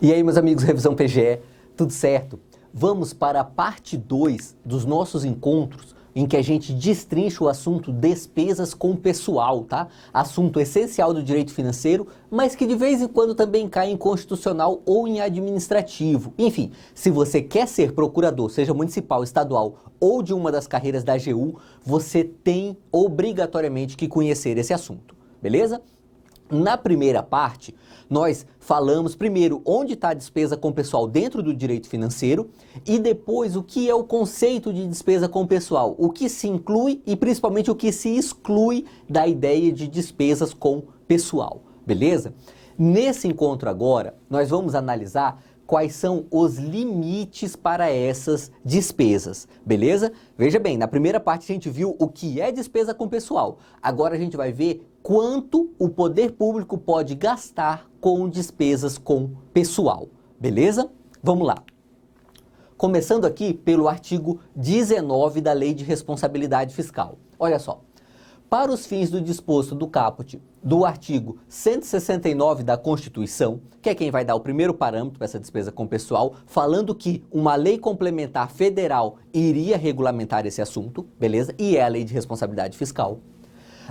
E aí, meus amigos, Revisão PGE, tudo certo? Vamos para a parte 2 dos nossos encontros, em que a gente destrincha o assunto despesas com pessoal, tá? Assunto essencial do direito financeiro, mas que de vez em quando também cai em constitucional ou em administrativo. Enfim, se você quer ser procurador, seja municipal, estadual ou de uma das carreiras da AGU, você tem obrigatoriamente que conhecer esse assunto, beleza? Na primeira parte, nós falamos primeiro onde está a despesa com pessoal dentro do direito financeiro e depois o que é o conceito de despesa com pessoal, o que se inclui e principalmente o que se exclui da ideia de despesas com pessoal, beleza? Nesse encontro agora, nós vamos analisar quais são os limites para essas despesas, beleza? Veja bem, na primeira parte a gente viu o que é despesa com pessoal, agora a gente vai ver quanto o poder público pode gastar com despesas com pessoal, beleza? Vamos lá. Começando aqui pelo artigo 19 da Lei de Responsabilidade Fiscal. Olha só. Para os fins do disposto do caput do artigo 169 da Constituição, que é quem vai dar o primeiro parâmetro para essa despesa com pessoal, falando que uma lei complementar federal iria regulamentar esse assunto, beleza? E é a Lei de Responsabilidade Fiscal.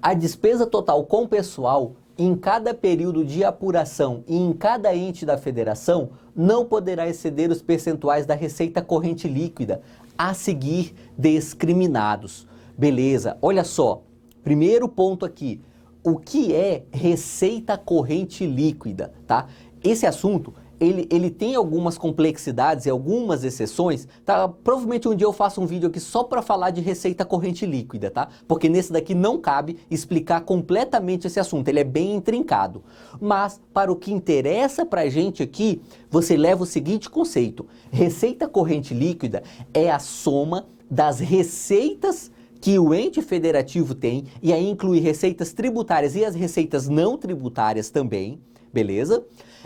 A despesa total com pessoal em cada período de apuração e em cada ente da federação não poderá exceder os percentuais da receita corrente líquida a seguir discriminados. Beleza, olha só, primeiro ponto aqui, o que é receita corrente líquida, tá? Esse assunto, ele tem algumas complexidades e algumas exceções, tá? Provavelmente um dia eu faço um vídeo aqui só para falar de receita corrente líquida, tá? Porque nesse daqui não cabe explicar completamente esse assunto, ele é bem intrincado. Mas, para o que interessa pra gente aqui, você leva o seguinte conceito: receita corrente líquida é a soma das receitas que o ente federativo tem, e aí inclui receitas tributárias e as receitas não tributárias também, beleza?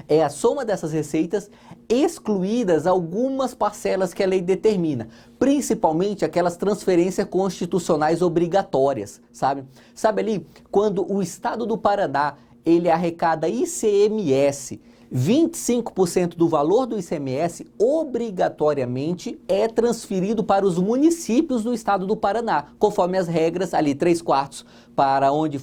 É a soma dessas receitas, excluídas algumas parcelas que a lei determina, principalmente aquelas transferências constitucionais obrigatórias, sabe? Sabe ali, quando o Estado do Paraná, ele arrecada ICMS, 25% do valor do ICMS obrigatoriamente é transferido para os municípios do estado do Paraná, conforme as regras, ali 3/4 para onde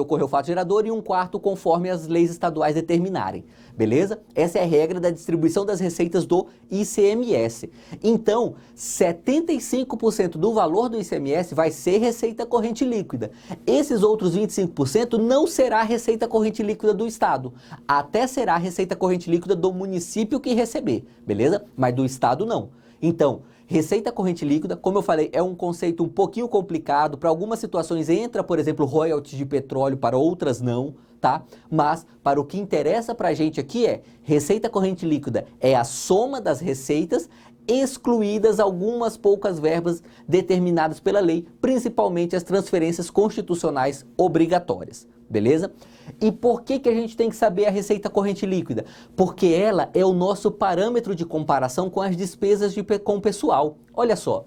ocorreu o fato gerador e 1/4 conforme as leis estaduais determinarem, beleza? Essa é a regra da distribuição das receitas do ICMS. Então, 75% do valor do ICMS vai ser receita corrente líquida. Esses outros 25% não será receita corrente líquida do estado, até será receita corrente líquida do município que receber, beleza? Mas do estado não. Então, receita corrente líquida, como eu falei, é um conceito um pouquinho complicado. Para algumas situações entra, por exemplo, royalties de petróleo, para outras não, tá? Mas para o que interessa para a gente aqui é receita corrente líquida é a soma das receitas, excluídas algumas poucas verbas determinadas pela lei, principalmente as transferências constitucionais obrigatórias, beleza? E por que a gente tem que saber a receita corrente líquida? Porque ela é o nosso parâmetro de comparação com as despesas com o pessoal. Olha só,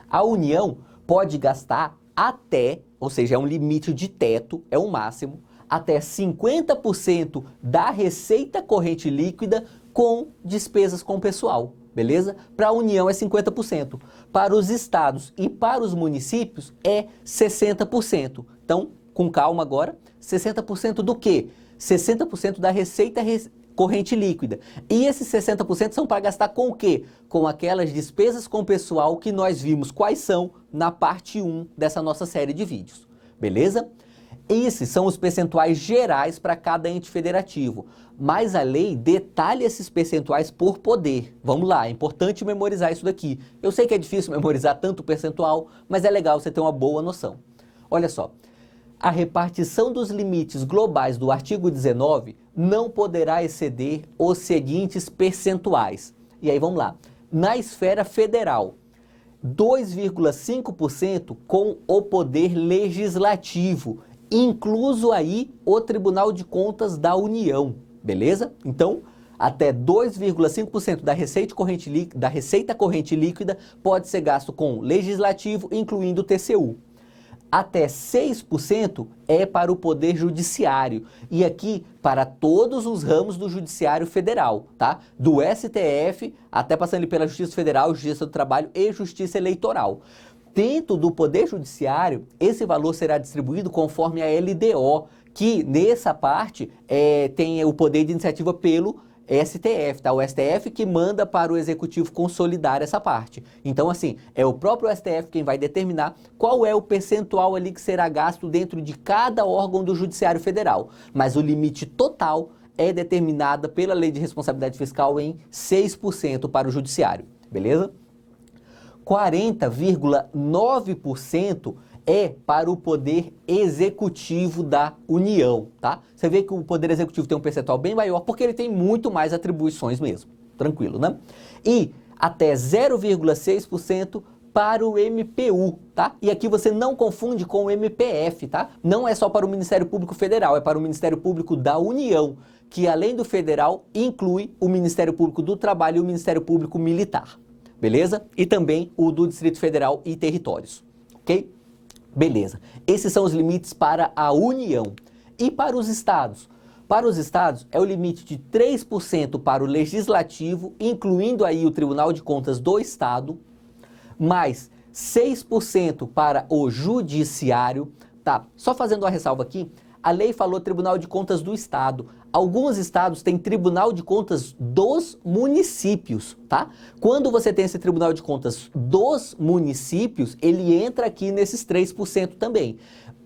a União pode gastar até, ou seja, é um limite de teto, é o máximo, até 50% da receita corrente líquida com despesas com pessoal. Beleza? Para a União é 50%, para os estados e para os municípios é 60%. Então, com calma agora, 60% do quê? 60% da receita corrente líquida. E esses 60% são para gastar com o quê? Com aquelas despesas com pessoal que nós vimos quais são na parte 1 dessa nossa série de vídeos. Beleza? Esses são os percentuais gerais para cada ente federativo, mas a lei detalha esses percentuais por poder. Vamos lá, é importante memorizar isso daqui. Eu sei que é difícil memorizar tanto percentual, mas é legal você ter uma boa noção. Olha só, a repartição dos limites globais do artigo 19 não poderá exceder os seguintes percentuais. E aí vamos lá, na esfera federal, 2,5% com o poder legislativo, incluso aí o Tribunal de Contas da União, beleza? Então, até 2,5% da receita corrente líquida pode ser gasto com legislativo, incluindo o TCU. até 6% é para o Poder Judiciário. E aqui, para todos os ramos do Judiciário Federal, tá? Do STF, até passando ali pela Justiça Federal, Justiça do Trabalho e Justiça Eleitoral. Dentro do Poder Judiciário, esse valor será distribuído conforme a LDO, que nessa parte tem o poder de iniciativa pelo STF, tá? O STF que manda para o Executivo consolidar essa parte. Então, assim, é o próprio STF quem vai determinar qual é o percentual ali que será gasto dentro de cada órgão do Judiciário Federal. Mas o limite total é determinado pela Lei de Responsabilidade Fiscal em 6% para o Judiciário, beleza? 40,9% é para o Poder Executivo da União, tá? Você vê que o Poder Executivo tem um percentual bem maior porque ele tem muito mais atribuições mesmo, tranquilo, né? E até 0,6% para o MPU, tá? E aqui você não confunde com o MPF, tá? Não é só para o Ministério Público Federal, é para o Ministério Público da União, que além do federal, inclui o Ministério Público do Trabalho e o Ministério Público Militar, beleza? E também o do Distrito Federal e Territórios, ok? Beleza. Esses são os limites para a União. E para os estados? Para os estados é o limite de 3% para o Legislativo, incluindo aí o Tribunal de Contas do Estado, mais 6% para o Judiciário. Tá, só fazendo uma ressalva aqui, a lei falou Tribunal de Contas do Estado. Alguns estados têm Tribunal de Contas dos municípios, tá? Quando você tem esse Tribunal de Contas dos municípios, ele entra aqui nesses 3% também.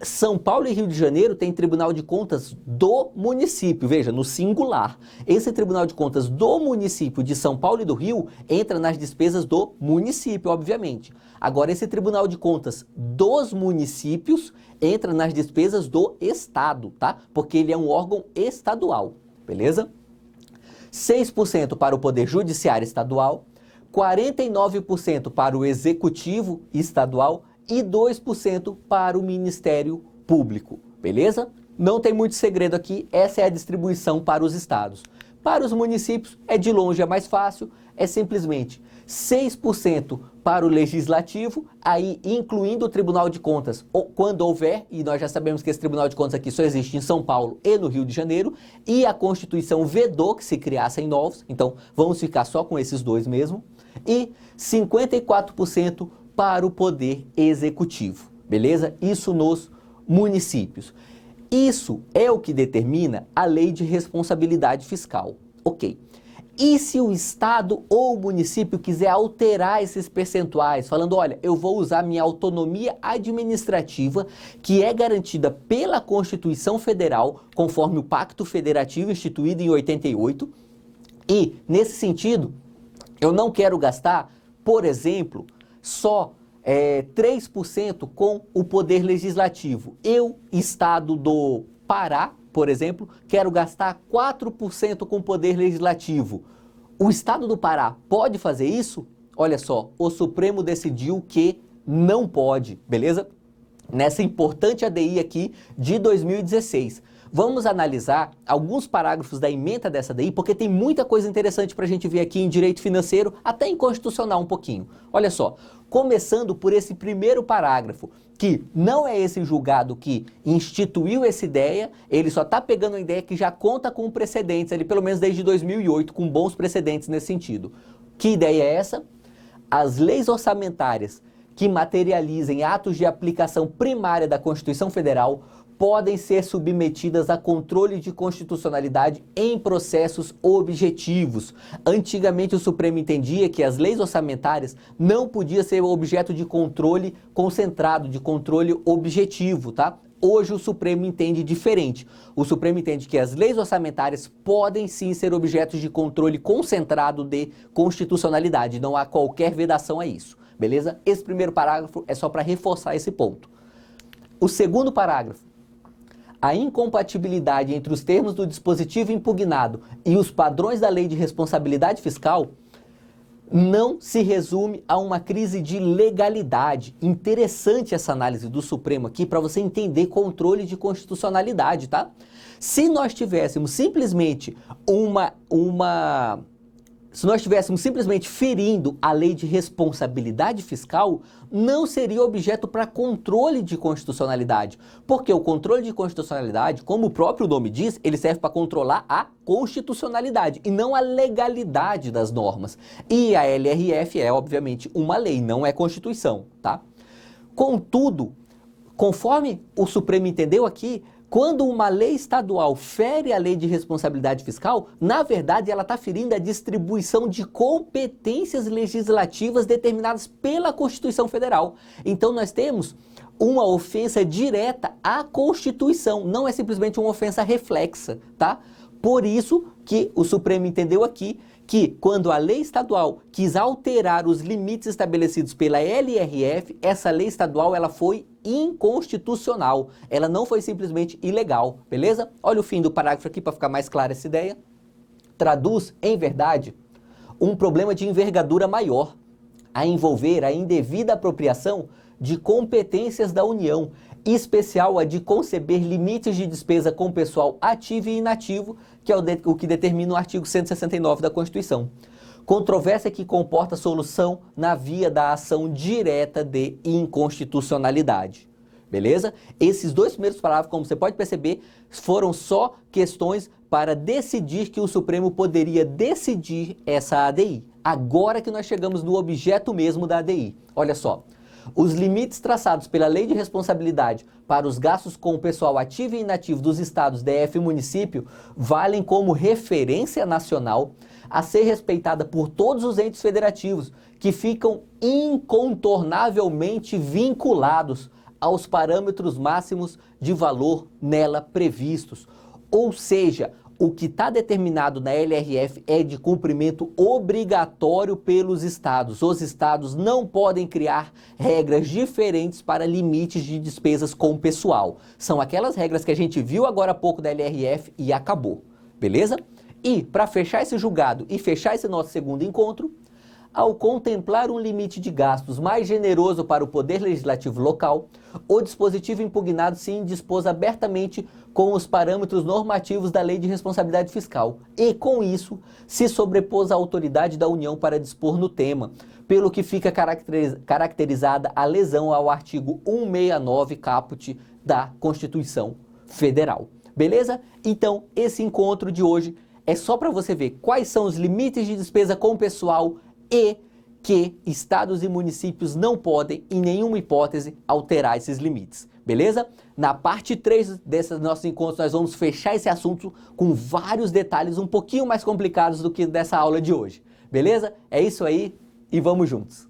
São Paulo e Rio de Janeiro tem Tribunal de Contas do município, veja, no singular. Esse Tribunal de Contas do município de São Paulo e do Rio entra nas despesas do município, obviamente. Agora, esse Tribunal de Contas dos municípios entra nas despesas do Estado, tá? Porque ele é um órgão estadual, beleza? 6% para o Poder Judiciário Estadual, 49% para o Executivo Estadual e 2% para o Ministério Público, beleza? Não tem muito segredo aqui, essa é a distribuição para os estados. Para os municípios, é de longe, é mais fácil, é simplesmente 6% para o Legislativo, aí incluindo o Tribunal de Contas, quando houver, e nós já sabemos que esse Tribunal de Contas aqui só existe em São Paulo e no Rio de Janeiro, e a Constituição vedou que se criassem novos, então vamos ficar só com esses dois mesmo, e 54% para o Poder Executivo, beleza? Isso nos municípios. Isso é o que determina a Lei de Responsabilidade Fiscal, ok? E se o Estado ou o município quiser alterar esses percentuais, falando, olha, eu vou usar minha autonomia administrativa, que é garantida pela Constituição Federal, conforme o Pacto Federativo instituído em 88, e, nesse sentido, eu não quero gastar, por exemplo, só 3% com o Poder Legislativo. Eu, Estado do Pará, por exemplo, quero gastar 4% com o Poder Legislativo. O Estado do Pará pode fazer isso? Olha só, o Supremo decidiu que não pode, beleza? Nessa importante ADI aqui de 2016. Vamos analisar alguns parágrafos da ementa dessa ADI, porque tem muita coisa interessante para a gente ver aqui em direito financeiro, até em constitucional um pouquinho. Olha só, começando por esse primeiro parágrafo, que não é esse julgado que instituiu essa ideia, ele só está pegando uma ideia que já conta com precedentes, ali, pelo menos desde 2008, com bons precedentes nesse sentido. Que ideia é essa? As leis orçamentárias que materializem atos de aplicação primária da Constituição Federal podem ser submetidas a controle de constitucionalidade em processos objetivos. Antigamente o Supremo entendia que as leis orçamentárias não podiam ser objeto de controle concentrado, de controle objetivo, tá? Hoje o Supremo entende diferente. O Supremo entende que as leis orçamentárias podem sim ser objetos de controle concentrado de constitucionalidade. Não há qualquer vedação a isso, beleza? Esse primeiro parágrafo é só para reforçar esse ponto. O segundo parágrafo. A incompatibilidade entre os termos do dispositivo impugnado e os padrões da Lei de Responsabilidade Fiscal não se resume a uma crise de legalidade. Interessante essa análise do Supremo aqui para você entender controle de constitucionalidade, tá? Se nós tivéssemos simplesmente uma se nós estivéssemos simplesmente ferindo a lei de responsabilidade fiscal, não seria objeto para controle de constitucionalidade. Porque o controle de constitucionalidade, como o próprio nome diz, ele serve para controlar a constitucionalidade e não a legalidade das normas. E a LRF é, obviamente, uma lei, não é Constituição, tá? Contudo, conforme o Supremo entendeu aqui, quando uma lei estadual fere a lei de responsabilidade fiscal, na verdade ela está ferindo a distribuição de competências legislativas determinadas pela Constituição Federal. Então nós temos uma ofensa direta à Constituição, não é simplesmente uma ofensa reflexa, tá? Por isso que o Supremo entendeu aqui que quando a lei estadual quis alterar os limites estabelecidos pela LRF, essa lei estadual ela foi inconstitucional. Ela não foi simplesmente ilegal, beleza? Olha o fim do parágrafo aqui para ficar mais clara essa ideia. Traduz, em verdade, um problema de envergadura maior, a envolver a indevida apropriação de competências da União, em especial a de conceber limites de despesa com pessoal ativo e inativo, que é o que determina o artigo 169 da Constituição. Controvérsia que comporta solução na via da ação direta de inconstitucionalidade. Beleza? Esses dois primeiros parágrafos, como você pode perceber, foram só questões para decidir que o Supremo poderia decidir essa ADI. Agora que nós chegamos no objeto mesmo da ADI. Olha só. Os limites traçados pela Lei de Responsabilidade para os gastos com o pessoal ativo e inativo dos estados, DF e município valem como referência nacional a ser respeitada por todos os entes federativos que ficam incontornavelmente vinculados aos parâmetros máximos de valor nela previstos. Ou seja, o que está determinado na LRF é de cumprimento obrigatório pelos estados. Os estados não podem criar regras diferentes para limites de despesas com o pessoal. São aquelas regras que a gente viu agora há pouco da LRF e acabou. Beleza? E, para fechar esse julgado e fechar esse nosso segundo encontro, ao contemplar um limite de gastos mais generoso para o Poder Legislativo local, o dispositivo impugnado se indispôs abertamente com os parâmetros normativos da Lei de Responsabilidade Fiscal e, com isso, se sobrepôs à autoridade da União para dispor no tema, pelo que fica caracterizada a lesão ao artigo 169 caput da Constituição Federal. Beleza? Então, esse encontro de hoje é só para você ver quais são os limites de despesa com o pessoal e que estados e municípios não podem, em nenhuma hipótese, alterar esses limites. Beleza? Na parte 3 desses nossos encontros, nós vamos fechar esse assunto com vários detalhes um pouquinho mais complicados do que dessa aula de hoje. Beleza? É isso aí e vamos juntos!